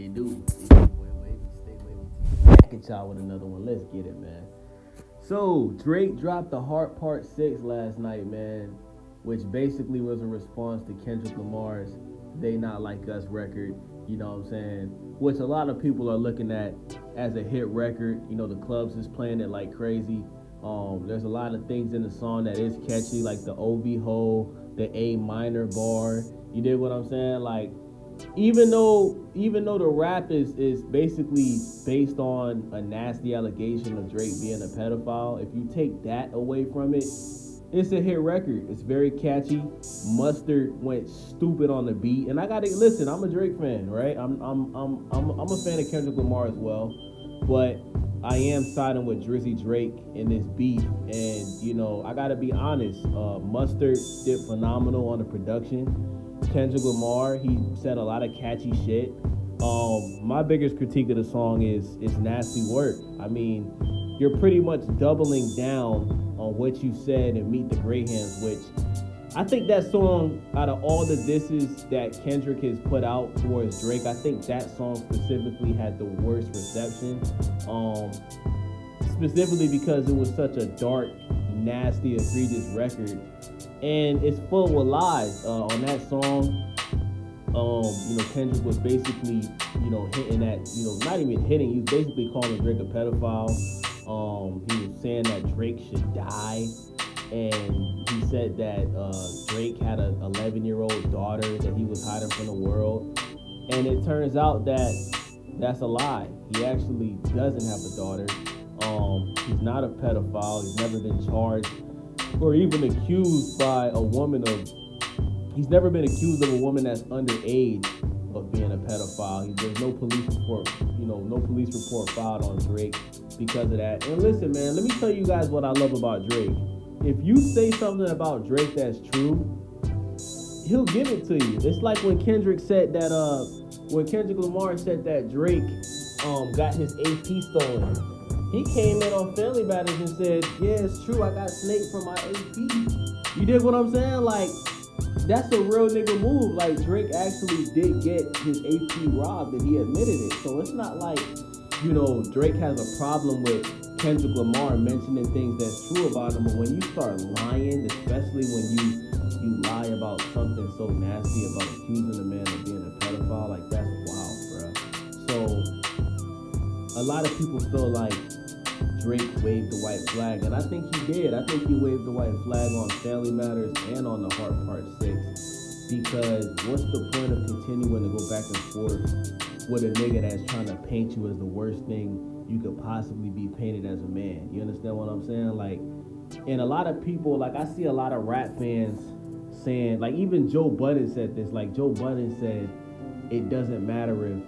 They do. Back at y'all with another one. Let's get it, man. So Drake dropped the Heart Part 6 last night, man, which basically was a response to Kendrick Lamar's They Not Like Us record, you know what I'm saying? Which a lot of people are looking at as a hit record. You know, the clubs is playing it like crazy. There's a lot of things in the song that is catchy, like the OV hole, the A minor bar. You dig what I'm saying? Like, even though the rap is basically based on a nasty allegation of Drake being a pedophile, if you take that away from it, it's a hit record. It's very catchy. Mustard went stupid on the beat, and I gotta listen. I'm a Drake fan, right? I'm a fan of Kendrick Lamar as well, but I am siding with Drizzy Drake in this beef, and you know I gotta be honest. Mustard did phenomenal on the production. Kendrick Lamar, he said a lot of catchy shit. My biggest critique of the song is nasty work. I mean, you're pretty much doubling down on what you said in Meet the Grahams, which I think that song, out of all the disses that Kendrick has put out towards Drake, I think that song specifically had the worst reception. Specifically because it was such a dark, nasty, egregious record. And it's full with lies. On that song, Kendrick was basically, hitting at, not even hitting, he was basically calling Drake a pedophile. He was saying that Drake should die. And he said that Drake had an 11-year-old daughter that he was hiding from the world. And it turns out that that's a lie. He actually doesn't have a daughter. He's not a pedophile. He's never been charged or even accused by a woman of. He's never been accused of a woman that's underage of being a pedophile. There's no police report, no police report filed on Drake because of that. And listen, man, let me tell you guys what I love about Drake. If you say something about Drake that's true, he'll give it to you. It's like when Kendrick Lamar said that Drake got his AP stolen. He came in on Family Matters and said, yeah, it's true, I got snaked from my AP. You dig what I'm saying? Like, that's a real nigga move. Like, Drake actually did get his AP robbed and he admitted it. So it's not like, Drake has a problem with Kendrick Lamar mentioning things that's true about him. But when you start lying, especially when you lie about something so nasty, about accusing a man of being a pedophile, like, that's wild, bro. So a lot of people feel like Drake waved the white flag, and I think he did. I think he waved the white flag on Family Matters and on the Heart Part 6, because what's the point of continuing to go back and forth with a nigga that's trying to paint you as the worst thing you could possibly be painted as a man? You understand what I'm saying? Like, and a lot of people, like, I see a lot of rap fans saying, like, even Joe Budden said this, like, Joe Budden said it doesn't matter if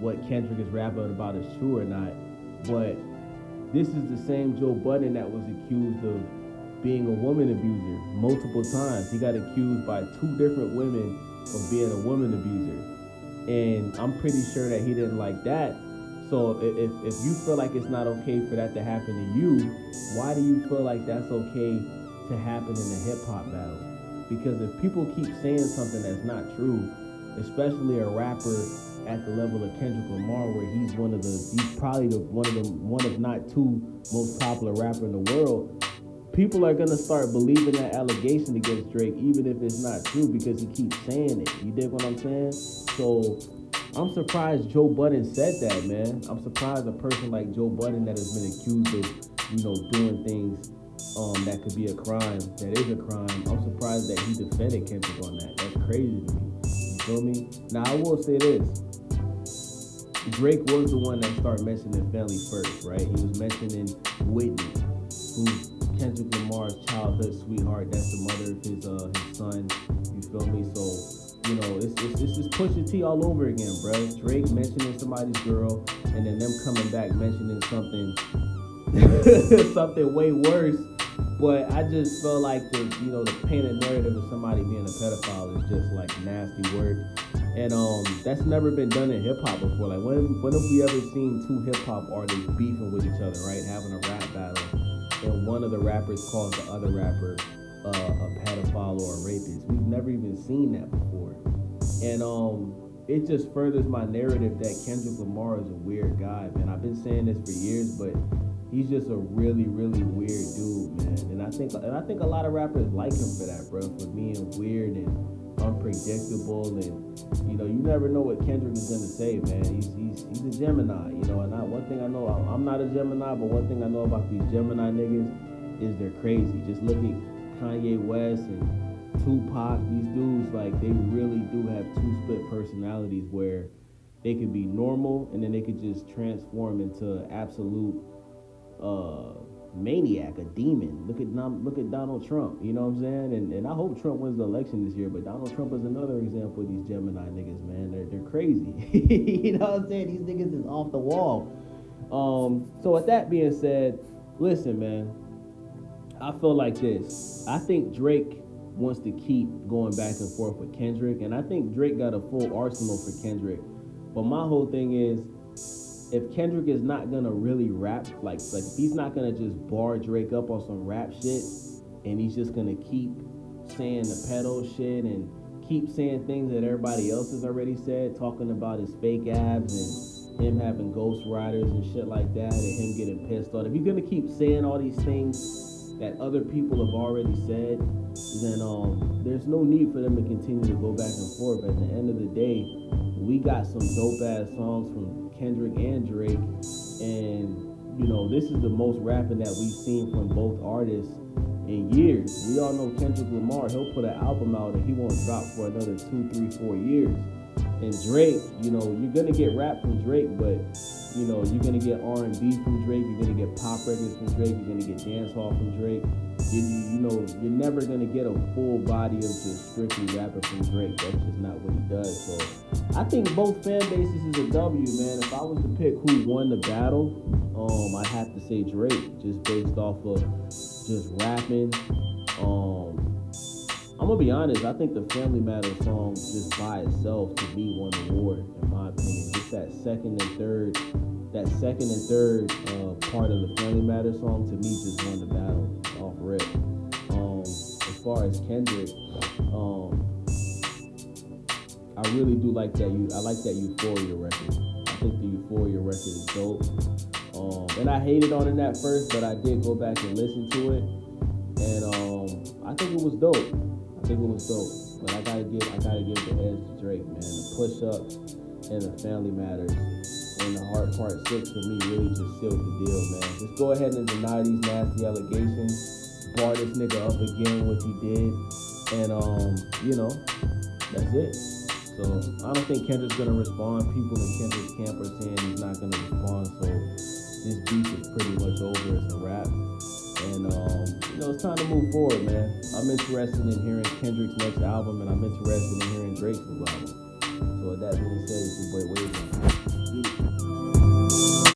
what Kendrick is rapping about is true or not, but this is the same Joe Budden that was accused of being a woman abuser multiple times. He got accused by 2 different women of being a woman abuser. And I'm pretty sure that he didn't like that. So if you feel like it's not okay for that to happen to you, why do you feel like that's okay to happen in a hip-hop battle? Because if people keep saying something that's not true, especially a rapper at the level of Kendrick Lamar, where he's probably one of not 2 most popular rapper in the world, people are gonna start believing that allegation against Drake, even if it's not true, because he keeps saying it. You dig what I'm saying? So I'm surprised Joe Budden said that, man. I'm surprised a person like Joe Budden that has been accused of, doing things that could be a crime, that is a crime. I'm surprised that he defended Kendrick on that. That's crazy to me. You feel me? Now I will say this. Drake was the one that started mentioning family first, right? He was mentioning Whitney, who's Kendrick Lamar's childhood sweetheart. That's the mother of his son. You feel me? So, it's just Pusha T all over again, bro. Drake mentioning somebody's girl, and then them coming back mentioning something, something way worse. But I just feel like the painted narrative of somebody being a pedophile is just like nasty work. And that's never been done in hip hop before. Like, when have we ever seen 2 hip hop artists beefing with each other, right? Having a rap battle, and one of the rappers calls the other rapper a pedophile or a rapist. We've never even seen that before. And it just furthers my narrative that Kendrick Lamar is a weird guy, man. I've been saying this for years, but he's just a really, really weird dude, man. And I think a lot of rappers like him for that, bro, for being weird and unpredictable, and you never know what Kendrick is gonna say, man. He's a Gemini, And one thing I know, I'm not a Gemini, but one thing I know about these Gemini niggas is they're crazy. Just look at Kanye West and Tupac. These dudes, like, they really do have two split personalities where they could be normal and then they could just transform into absolute maniac, a demon. Look at Donald Trump. You know what I'm saying? And I hope Trump wins the election this year. But Donald Trump is another example of these Gemini niggas, man. They're crazy. You know what I'm saying? These niggas is off the wall. So with that being said, listen, man. I feel like this. I think Drake wants to keep going back and forth with Kendrick, and I think Drake got a full arsenal for Kendrick. But my whole thing is, if Kendrick is not gonna really rap, like if he's not gonna just bar Drake up on some rap shit, and he's just gonna keep saying the pedo shit and keep saying things that everybody else has already said, talking about his fake abs and him having ghost riders and shit like that, and him getting pissed off. If you're gonna keep saying all these things that other people have already said, then there's no need for them to continue to go back and forth. At the end of the day, we got some dope ass songs from Kendrick and Drake, and this is the most rapping that we've seen from both artists in years. We all know Kendrick Lamar, he'll put an album out and he won't drop for another 2, 3, 4 years. And Drake, you're gonna get rap from Drake, but you're gonna get R&B from Drake, you're gonna get pop records from Drake, you're gonna get dancehall from Drake. You're never gonna get a full body of just strictly rapping from Drake. That's just not what he does. So I think both fan bases is a W, man. If I was to pick who won the battle, I'd have to say Drake, just based off of just rapping. I'm gonna be honest, I think the Family Matters song just by itself to me won the award, in my opinion. Just that second and third part of the Family Matters song to me just won the battle off rip. As far as Kendrick, I really do like that. I like that Euphoria record. I think the Euphoria record is dope. And I hated on it at first, but I did go back and listen to it, and I think it was dope. But I gotta give the edge to Drake, man. The push-ups and the Family Matters and the Heart Part 6 for me really just sealed the deal, man. Just go ahead and deny these nasty allegations, bar this nigga up again what you did, and that's it. So I don't think Kendrick's gonna respond. People in Kendrick's camp are saying he's not gonna respond, so this beef is pretty much over as a wrap. And it's time to move forward, man. I'm interested in hearing Kendrick's next album, and I'm interested in hearing Drake's new album. So with that being said, it's your boy Wade.